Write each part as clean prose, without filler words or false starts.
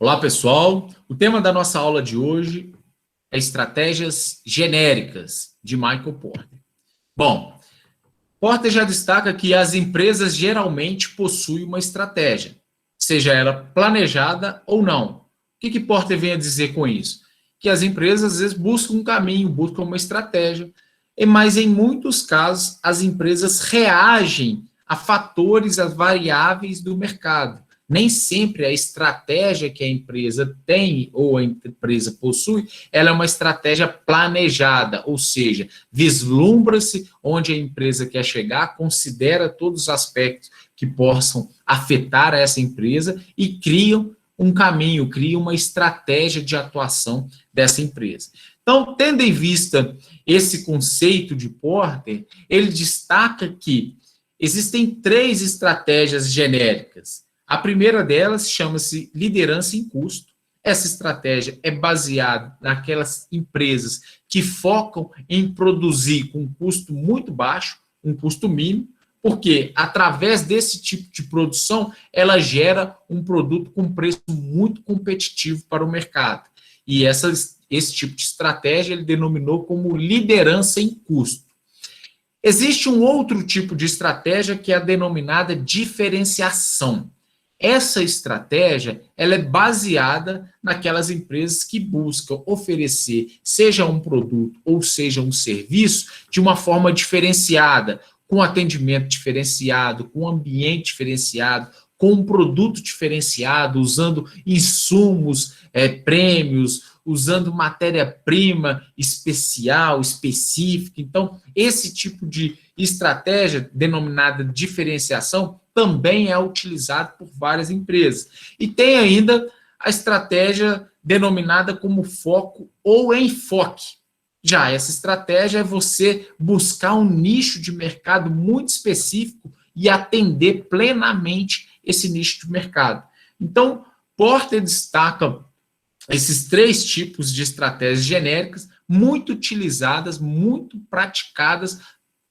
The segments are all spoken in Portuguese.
Olá, pessoal. O tema da nossa aula de hoje é estratégias genéricas de Michael Porter. Bom, Porter já destaca que as empresas geralmente possuem uma estratégia, seja ela planejada ou não. O que Porter vem a dizer com isso? Que as empresas, às vezes, buscam um caminho, buscam uma estratégia, mas, em muitos casos, as empresas reagem a fatores, a variáveis do mercado. Nem sempre a estratégia que a empresa tem ou a empresa possui, ela é uma estratégia planejada, ou seja, vislumbra-se onde a empresa quer chegar, considera todos os aspectos que possam afetar essa empresa e criam um caminho, criam uma estratégia de atuação dessa empresa. Então, tendo em vista esse conceito de Porter, ele destaca que existem 3 estratégias genéricas. A primeira delas chama-se liderança em custo. Essa estratégia é baseada naquelas empresas que focam em produzir com um custo muito baixo, um custo mínimo, porque através desse tipo de produção, ela gera um produto com preço muito competitivo para o mercado. E esse tipo de estratégia ele denominou como liderança em custo. Existe um outro tipo de estratégia que é a denominada diferenciação. Essa estratégia ela é baseada naquelas empresas que buscam oferecer, seja um produto ou seja um serviço, de uma forma diferenciada, com atendimento diferenciado, com ambiente diferenciado, com um produto diferenciado, usando insumos, prêmios, usando matéria-prima especial, específica. Então, esse tipo de estratégia, denominada diferenciação, também é utilizado por várias empresas. E tem ainda a estratégia denominada como foco ou enfoque. Já essa estratégia é você buscar um nicho de mercado muito específico e atender plenamente esse nicho de mercado. Então, Porter destaca esses 3 tipos de estratégias genéricas muito utilizadas, muito praticadas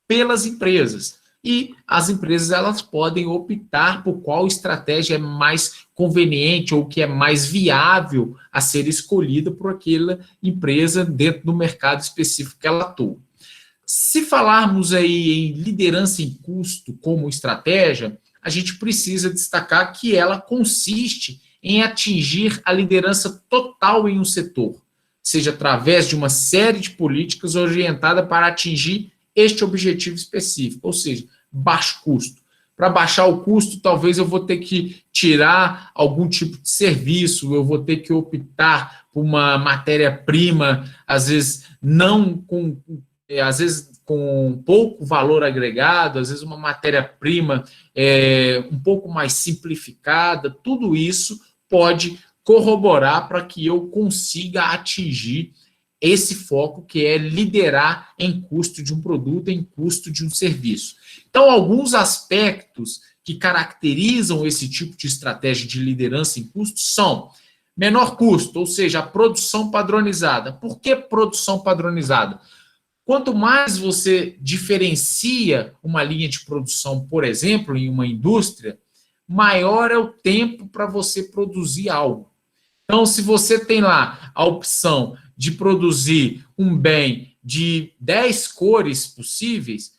pelas empresas. E as empresas elas podem optar por qual estratégia é mais conveniente ou que é mais viável a ser escolhida por aquela empresa dentro do mercado específico que ela atua. Se falarmos aí em liderança em custo como estratégia, a gente precisa destacar que ela consiste em atingir a liderança total em um setor, seja através de uma série de políticas orientada para atingir este objetivo específico, ou seja, baixo custo. Para baixar o custo, talvez eu vou ter que tirar algum tipo de serviço, eu vou ter que optar por uma matéria-prima, às vezes com pouco valor agregado, às vezes uma matéria-prima um pouco mais simplificada. Tudo isso pode corroborar para que eu consiga atingir esse foco que é liderar em custo de um produto, em custo de um serviço. Então, alguns aspectos que caracterizam esse tipo de estratégia de liderança em custo são menor custo, ou seja, a produção padronizada. Por que produção padronizada? Quanto mais você diferencia uma linha de produção, por exemplo, em uma indústria, maior é o tempo para você produzir algo. Então, se você tem lá a opção de produzir um bem de 10 cores possíveis,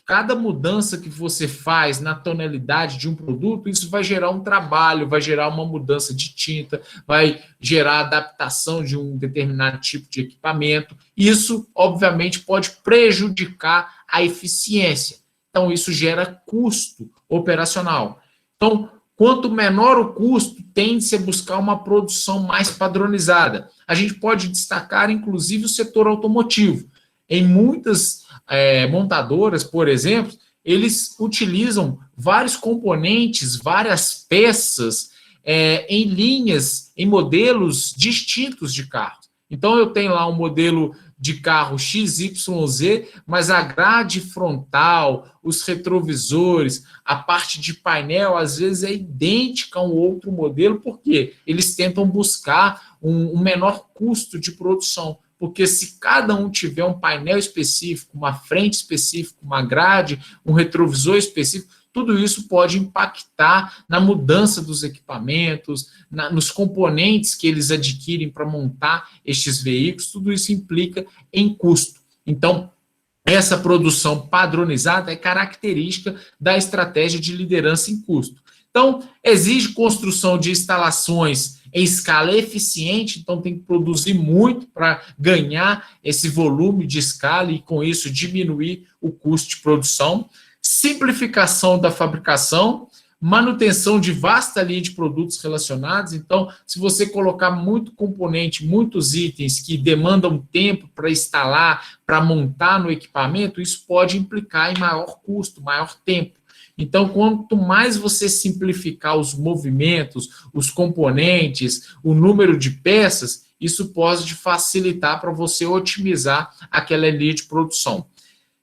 cada mudança que você faz na tonalidade de um produto, isso vai gerar um trabalho, vai gerar uma mudança de tinta, vai gerar adaptação de um determinado tipo de equipamento. Isso, obviamente, pode prejudicar a eficiência. Então, isso gera custo operacional. Então, quanto menor o custo, tende-se a buscar uma produção mais padronizada. A gente pode destacar, inclusive, o setor automotivo. Em muitas montadoras, por exemplo, eles utilizam vários componentes, várias peças em linhas, em modelos distintos de carros. Então, eu tenho lá um modelo de carro XYZ, mas a grade frontal, os retrovisores, a parte de painel, às vezes é idêntica a um outro modelo, porque eles tentam buscar um menor custo de produção. Porque se cada um tiver um painel específico, uma frente específica, uma grade, um retrovisor específico, tudo isso pode impactar na mudança dos equipamentos, nos componentes que eles adquirem para montar estes veículos, tudo isso implica em custo. Então, essa produção padronizada é característica da estratégia de liderança em custo. Então, exige construção de instalações em escala eficiente, então tem que produzir muito para ganhar esse volume de escala e, com isso, diminuir o custo de produção. Simplificação da fabricação, manutenção de vasta linha de produtos relacionados. Então, se você colocar muito componente, muitos itens que demandam tempo para instalar, para montar no equipamento, isso pode implicar em maior custo, maior tempo. Então, quanto mais você simplificar os movimentos, os componentes, o número de peças, isso pode facilitar para você otimizar aquela linha de produção.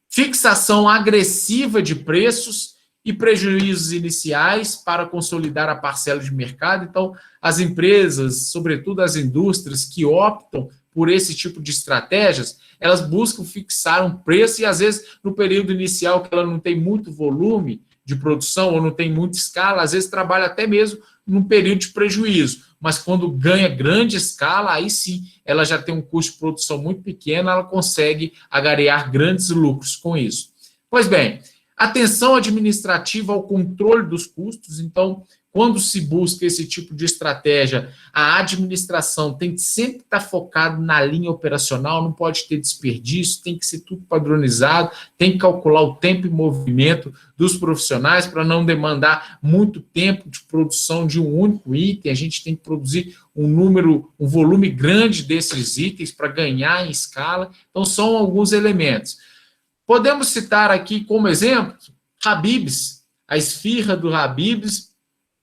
Fixação agressiva de preços e prejuízos iniciais para consolidar a parcela de mercado. Então, as empresas, sobretudo as indústrias que optam por esse tipo de estratégias, elas buscam fixar um preço e, às vezes, no período inicial que ela não tem muito volume de produção ou não tem muita escala, às vezes trabalha até mesmo num período de prejuízo, mas quando ganha grande escala, aí sim, ela já tem um custo de produção muito pequeno, ela consegue agregar grandes lucros com isso. Pois bem, atenção administrativa ao controle dos custos. Então, quando se busca esse tipo de estratégia, a administração tem que sempre estar focada na linha operacional, não pode ter desperdício, tem que ser tudo padronizado, tem que calcular o tempo e movimento dos profissionais para não demandar muito tempo de produção de um único item. A gente tem que produzir um volume grande desses itens para ganhar em escala. Então, são alguns elementos. Podemos citar aqui como exemplo Habib's, a esfirra do Habib's.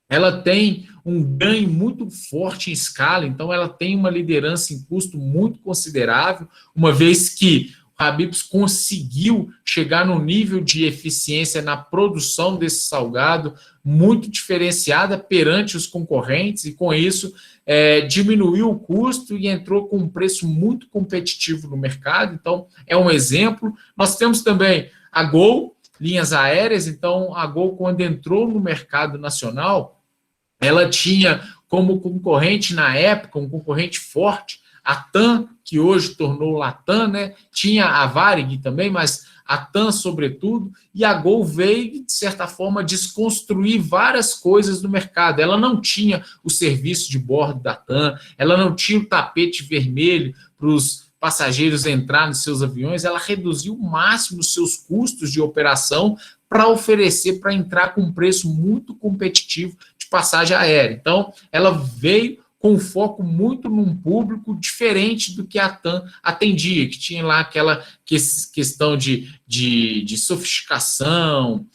Ela tem um ganho muito forte em escala, então ela tem uma liderança em custo muito considerável, uma vez que o Habib's conseguiu chegar num nível de eficiência na produção desse salgado muito diferenciada perante os concorrentes, e com isso diminuiu o custo e entrou com um preço muito competitivo no mercado. Então, é um exemplo. Nós temos também a Gol, linhas aéreas. Então, a Gol, quando entrou no mercado nacional, ela tinha como concorrente na época, um concorrente forte, a TAM, que hoje tornou Latam, né? Tinha a Varig também, mas a TAM sobretudo, e a Gol veio, de certa forma, desconstruir várias coisas no mercado. Ela não tinha o serviço de bordo da TAM, ela não tinha o tapete vermelho para os passageiros entrar nos seus aviões, ela reduziu o máximo os seus custos de operação para oferecer, para entrar com um preço muito competitivo de passagem aérea. Então, ela veio com um foco muito num público diferente do que a TAM atendia, que tinha lá aquela questão de sofisticação,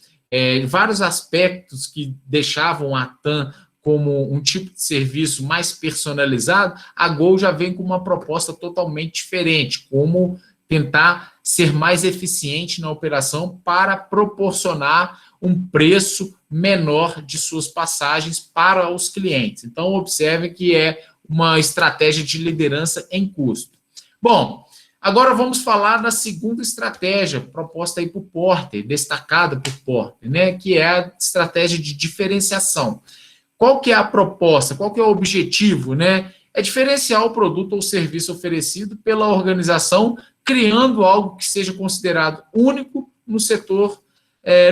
vários aspectos que deixavam a TAM como um tipo de serviço mais personalizado. A Gol já vem com uma proposta totalmente diferente, como tentar ser mais eficiente na operação para proporcionar um preço menor de suas passagens para os clientes. Então, observe que é uma estratégia de liderança em custo. Bom, agora vamos falar da segunda estratégia proposta aí por Porter, destacada por Porter, né, que é a estratégia de diferenciação. Qual que é a proposta? Qual que é o objetivo, né? É diferenciar o produto ou serviço oferecido pela organização, criando algo que seja considerado único no setor,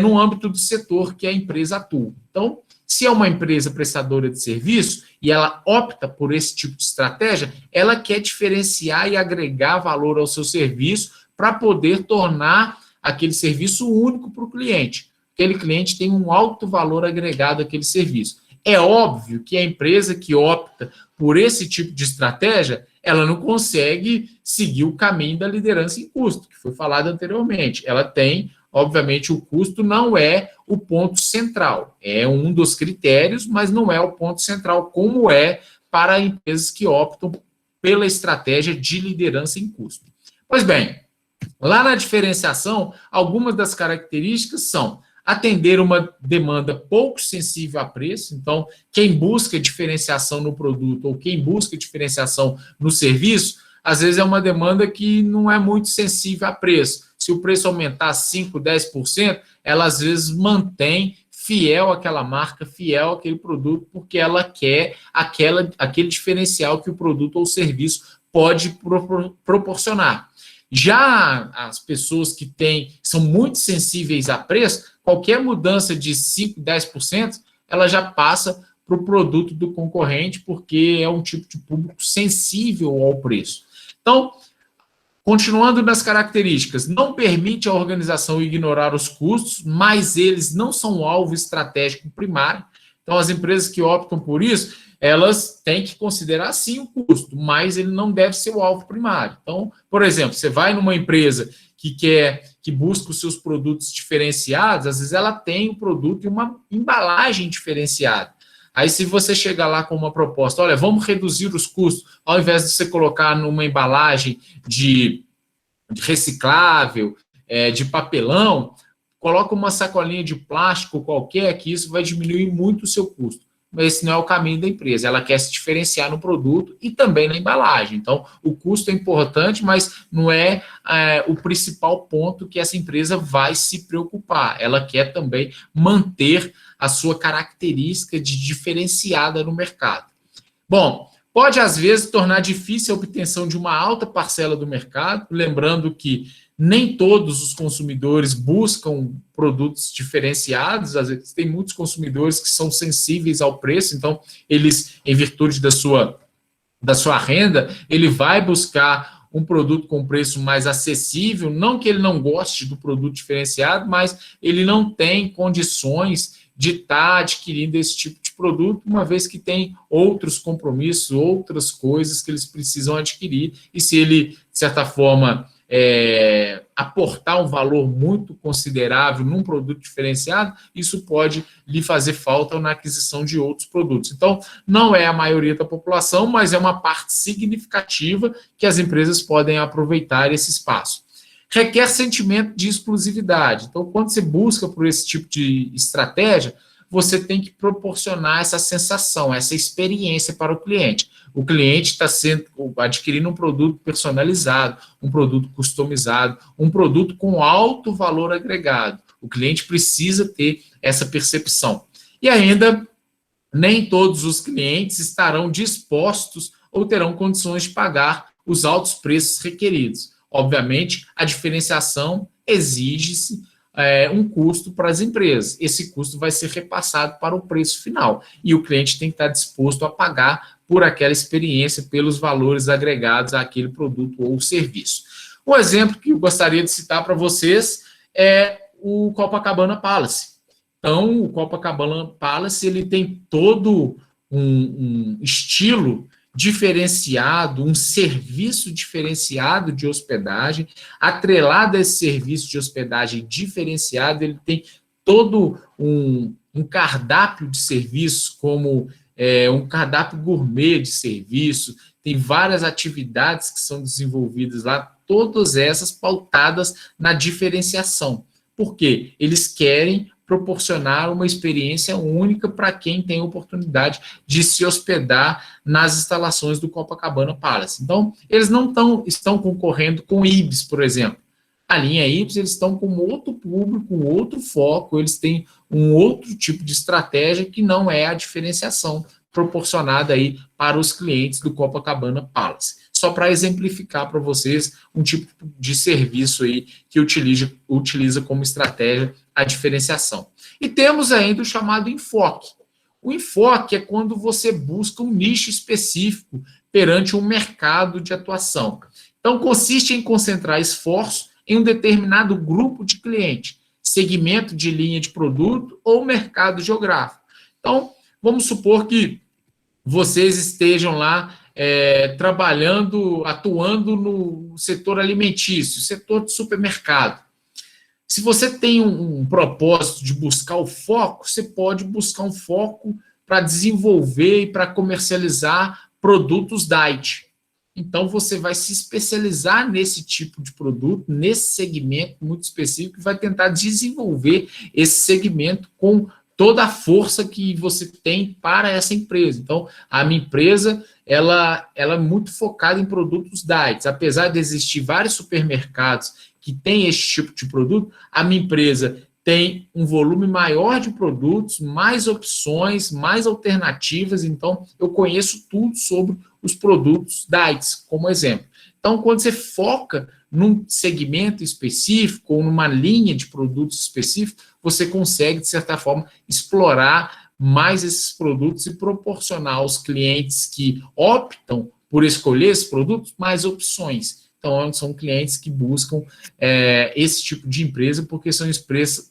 no âmbito do setor que a empresa atua. Então, se é uma empresa prestadora de serviço e ela opta por esse tipo de estratégia, ela quer diferenciar e agregar valor ao seu serviço para poder tornar aquele serviço único para o cliente. Aquele cliente tem um alto valor agregado àquele serviço. É óbvio que a empresa que opta por esse tipo de estratégia, ela não consegue seguir o caminho da liderança em custo, que foi falado anteriormente. Ela tem, obviamente, o custo não é o ponto central. É um dos critérios, mas não é o ponto central, como é para empresas que optam pela estratégia de liderança em custo. Pois bem, lá na diferenciação, algumas das características são atender uma demanda pouco sensível a preço. Então, quem busca diferenciação no produto ou quem busca diferenciação no serviço, às vezes é uma demanda que não é muito sensível a preço. Se o preço aumentar 5%, 10%, ela às vezes mantém fiel àquela marca, fiel àquele produto, porque ela quer aquele diferencial que o produto ou serviço pode proporcionar. Já as pessoas que são muito sensíveis a preço, qualquer mudança de 5%, 10%, ela já passa para o produto do concorrente, porque é um tipo de público sensível ao preço. Então, continuando nas características, não permite à organização ignorar os custos, mas eles não são alvo estratégico primário. Então, as empresas que optam por isso, elas têm que considerar sim o custo, mas ele não deve ser o alvo primário. Então, por exemplo, você vai numa empresa que busca os seus produtos diferenciados, às vezes ela tem um produto e uma embalagem diferenciada. Aí, se você chegar lá com uma proposta, olha, vamos reduzir os custos, ao invés de você colocar numa embalagem de reciclável, de papelão, coloca uma sacolinha de plástico qualquer, que isso vai diminuir muito o seu custo. Mas esse não é o caminho da empresa. Ela quer se diferenciar no produto e também na embalagem. Então, o custo é importante, mas não é o principal ponto que essa empresa vai se preocupar. Ela quer também manter a sua característica de diferenciada no mercado. Bom, pode às vezes tornar difícil a obtenção de uma alta parcela do mercado, lembrando que nem todos os consumidores buscam produtos diferenciados, às vezes tem muitos consumidores que são sensíveis ao preço, então eles, em virtude da sua renda, ele vai buscar um produto com preço mais acessível, não que ele não goste do produto diferenciado, mas ele não tem condições de estar adquirindo esse tipo de produto, uma vez que tem outros compromissos, outras coisas que eles precisam adquirir, e se ele, de certa forma, aportar um valor muito considerável num produto diferenciado, isso pode lhe fazer falta na aquisição de outros produtos. Então, não é a maioria da população, mas é uma parte significativa que as empresas podem aproveitar esse espaço. Requer sentimento de exclusividade. Então, quando você busca por esse tipo de estratégia, você tem que proporcionar essa sensação, essa experiência para o cliente. O cliente está adquirindo um produto personalizado, um produto customizado, um produto com alto valor agregado. O cliente precisa ter essa percepção. E ainda, nem todos os clientes estarão dispostos ou terão condições de pagar os altos preços requeridos. Obviamente, a diferenciação exige-se um custo para as empresas. Esse custo vai ser repassado para o preço final. E o cliente tem que estar disposto a pagar por aquela experiência, pelos valores agregados àquele produto ou serviço. Um exemplo que eu gostaria de citar para vocês é o Copacabana Palace. Então, o Copacabana Palace ele tem todo um estilo diferenciado, um serviço diferenciado de hospedagem, atrelado a esse serviço de hospedagem diferenciado, ele tem todo um cardápio de serviços, como um cardápio gourmet de serviço, tem várias atividades que são desenvolvidas lá, todas essas pautadas na diferenciação. Por quê? Eles querem proporcionar uma experiência única para quem tem a oportunidade de se hospedar nas instalações do Copacabana Palace. Então, eles não estão concorrendo com Ibis, por exemplo. A linha Ibis, eles estão com outro público, um outro foco, eles têm um outro tipo de estratégia que não é a diferenciação proporcionada aí para os clientes do Copacabana Palace. Só para exemplificar para vocês um tipo de serviço aí que utiliza como estratégia a diferenciação. E temos ainda o chamado enfoque. O enfoque é quando você busca um nicho específico perante um mercado de atuação. Então, consiste em concentrar esforço em um determinado grupo de cliente, segmento de linha de produto ou mercado geográfico. Então, vamos supor que vocês estejam lá trabalhando, atuando no setor alimentício, setor de supermercado. Se você tem um propósito de buscar o foco, você pode buscar um foco para desenvolver e para comercializar produtos diet. Então, você vai se especializar nesse tipo de produto, nesse segmento muito específico, e vai tentar desenvolver esse segmento com toda a força que você tem para essa empresa. Então, a minha empresa, ela é muito focada em produtos diet. Apesar de existir vários supermercados que têm esse tipo de produto, a minha empresa tem um volume maior de produtos, mais opções, mais alternativas. Então, eu conheço tudo sobre os produtos DIETS, como exemplo. Então, quando você foca num segmento específico ou numa linha de produtos específicos, você consegue, de certa forma, explorar mais esses produtos e proporcionar aos clientes que optam por escolher esses produtos mais opções. Então, são clientes que buscam esse tipo de empresa porque são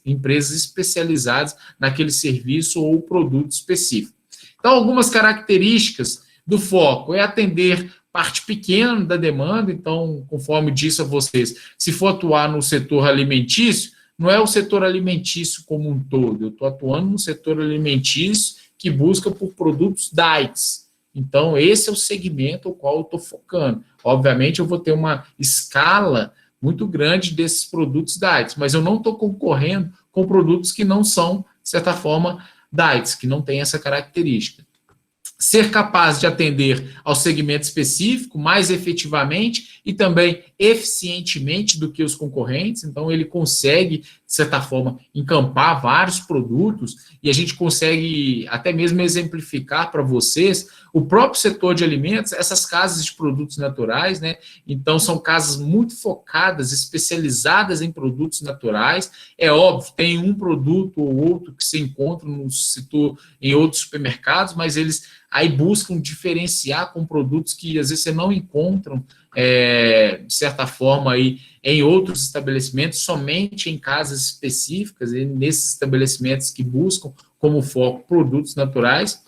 empresas especializadas naquele serviço ou produto específico. Então, algumas características do foco é atender parte pequena da demanda. Então, conforme disse a vocês, se for atuar no setor alimentício, não é o setor alimentício como um todo, eu estou atuando no setor alimentício que busca por produtos DIETS. Então, esse é o segmento ao qual eu estou focando. Obviamente, eu vou ter uma escala muito grande desses produtos DIETS, mas eu não estou concorrendo com produtos que não são, de certa forma, DIETS, que não têm essa característica. Ser capaz de atender ao segmento específico mais efetivamente e também eficientemente do que os concorrentes. Então, ele consegue, de certa forma, encampar vários produtos e a gente consegue até mesmo exemplificar para vocês o próprio setor de alimentos, essas casas de produtos naturais, né? Então, são casas muito focadas, especializadas em produtos naturais. É óbvio, tem um produto ou outro que se encontra no setor, em outros supermercados, mas eles aí buscam diferenciar com produtos que às vezes você não encontram, de certa forma, aí, em outros estabelecimentos, somente em casas específicas, e nesses estabelecimentos que buscam como foco produtos naturais.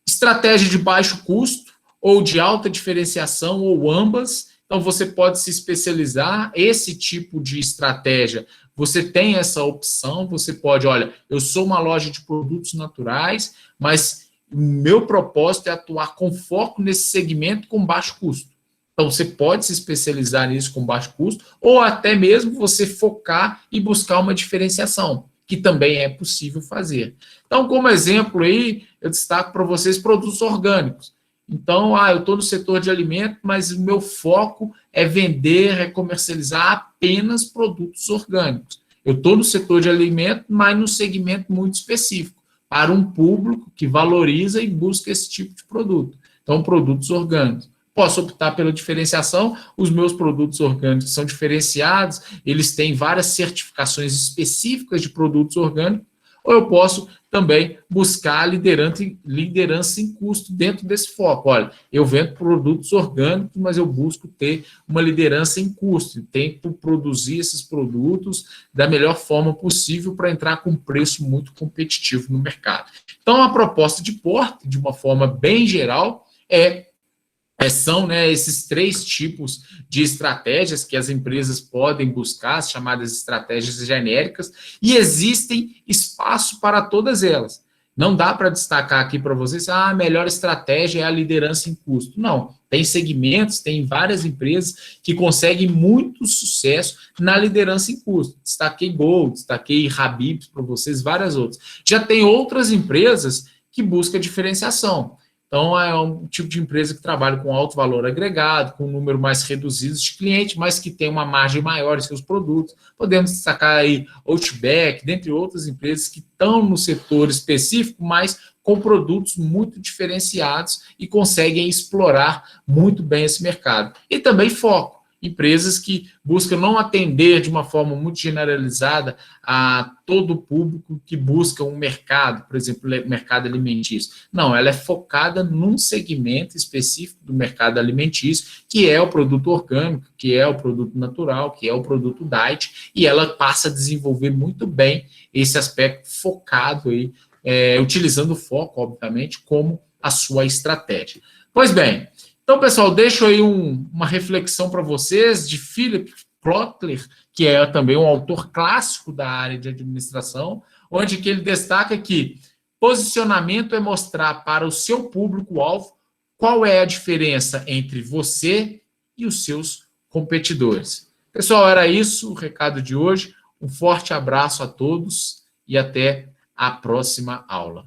Estratégia de baixo custo ou de alta diferenciação, ou ambas. Então, você pode se especializar. Esse tipo de estratégia, você tem essa opção. Você pode, olha, eu sou uma loja de produtos naturais, mas o meu propósito é atuar com foco nesse segmento com baixo custo. Então, você pode se especializar nisso com baixo custo, ou até mesmo você focar e buscar uma diferenciação, que também é possível fazer. Então, como exemplo aí, eu destaco para vocês produtos orgânicos. Então, eu estou no setor de alimento, mas o meu foco é vender, é comercializar apenas produtos orgânicos. Eu estou no setor de alimento, mas num segmento muito específico, para um público que valoriza e busca esse tipo de produto. Então, produtos orgânicos. Posso optar pela diferenciação, os meus produtos orgânicos são diferenciados, eles têm várias certificações específicas de produtos orgânicos, ou eu posso também buscar liderança em custo dentro desse foco. Olha, eu vendo produtos orgânicos, mas eu busco ter uma liderança em custo, tento produzir esses produtos da melhor forma possível para entrar com preço muito competitivo no mercado. Então, a proposta de Porter, de uma forma bem geral, são esses 3 tipos de estratégias que as empresas podem buscar, as chamadas estratégias genéricas, e existem espaço para todas elas. Não dá para destacar aqui para vocês, a melhor estratégia é a liderança em custo. Não, tem segmentos, tem várias empresas que conseguem muito sucesso na liderança em custo. Destaquei Gold, destaquei Habib's para vocês, várias outras. Já tem outras empresas que buscam diferenciação. Então, é um tipo de empresa que trabalha com alto valor agregado, com um número mais reduzido de clientes, mas que tem uma margem maior em seus produtos. Podemos destacar aí Outback, dentre outras empresas que estão no setor específico, mas com produtos muito diferenciados e conseguem explorar muito bem esse mercado. E também foco. Empresas que buscam não atender de uma forma muito generalizada a todo o público que busca um mercado, por exemplo, mercado alimentício. Não, ela é focada num segmento específico do mercado alimentício, que é o produto orgânico, que é o produto natural, que é o produto diet, e ela passa a desenvolver muito bem esse aspecto focado aí, utilizando o foco, obviamente, como a sua estratégia. Pois bem, então, pessoal, deixo aí uma reflexão para vocês de Philip Kotler, que é também um autor clássico da área de administração, onde que ele destaca que posicionamento é mostrar para o seu público-alvo qual é a diferença entre você e os seus competidores. Pessoal, era isso o recado de hoje. Um forte abraço a todos e até a próxima aula.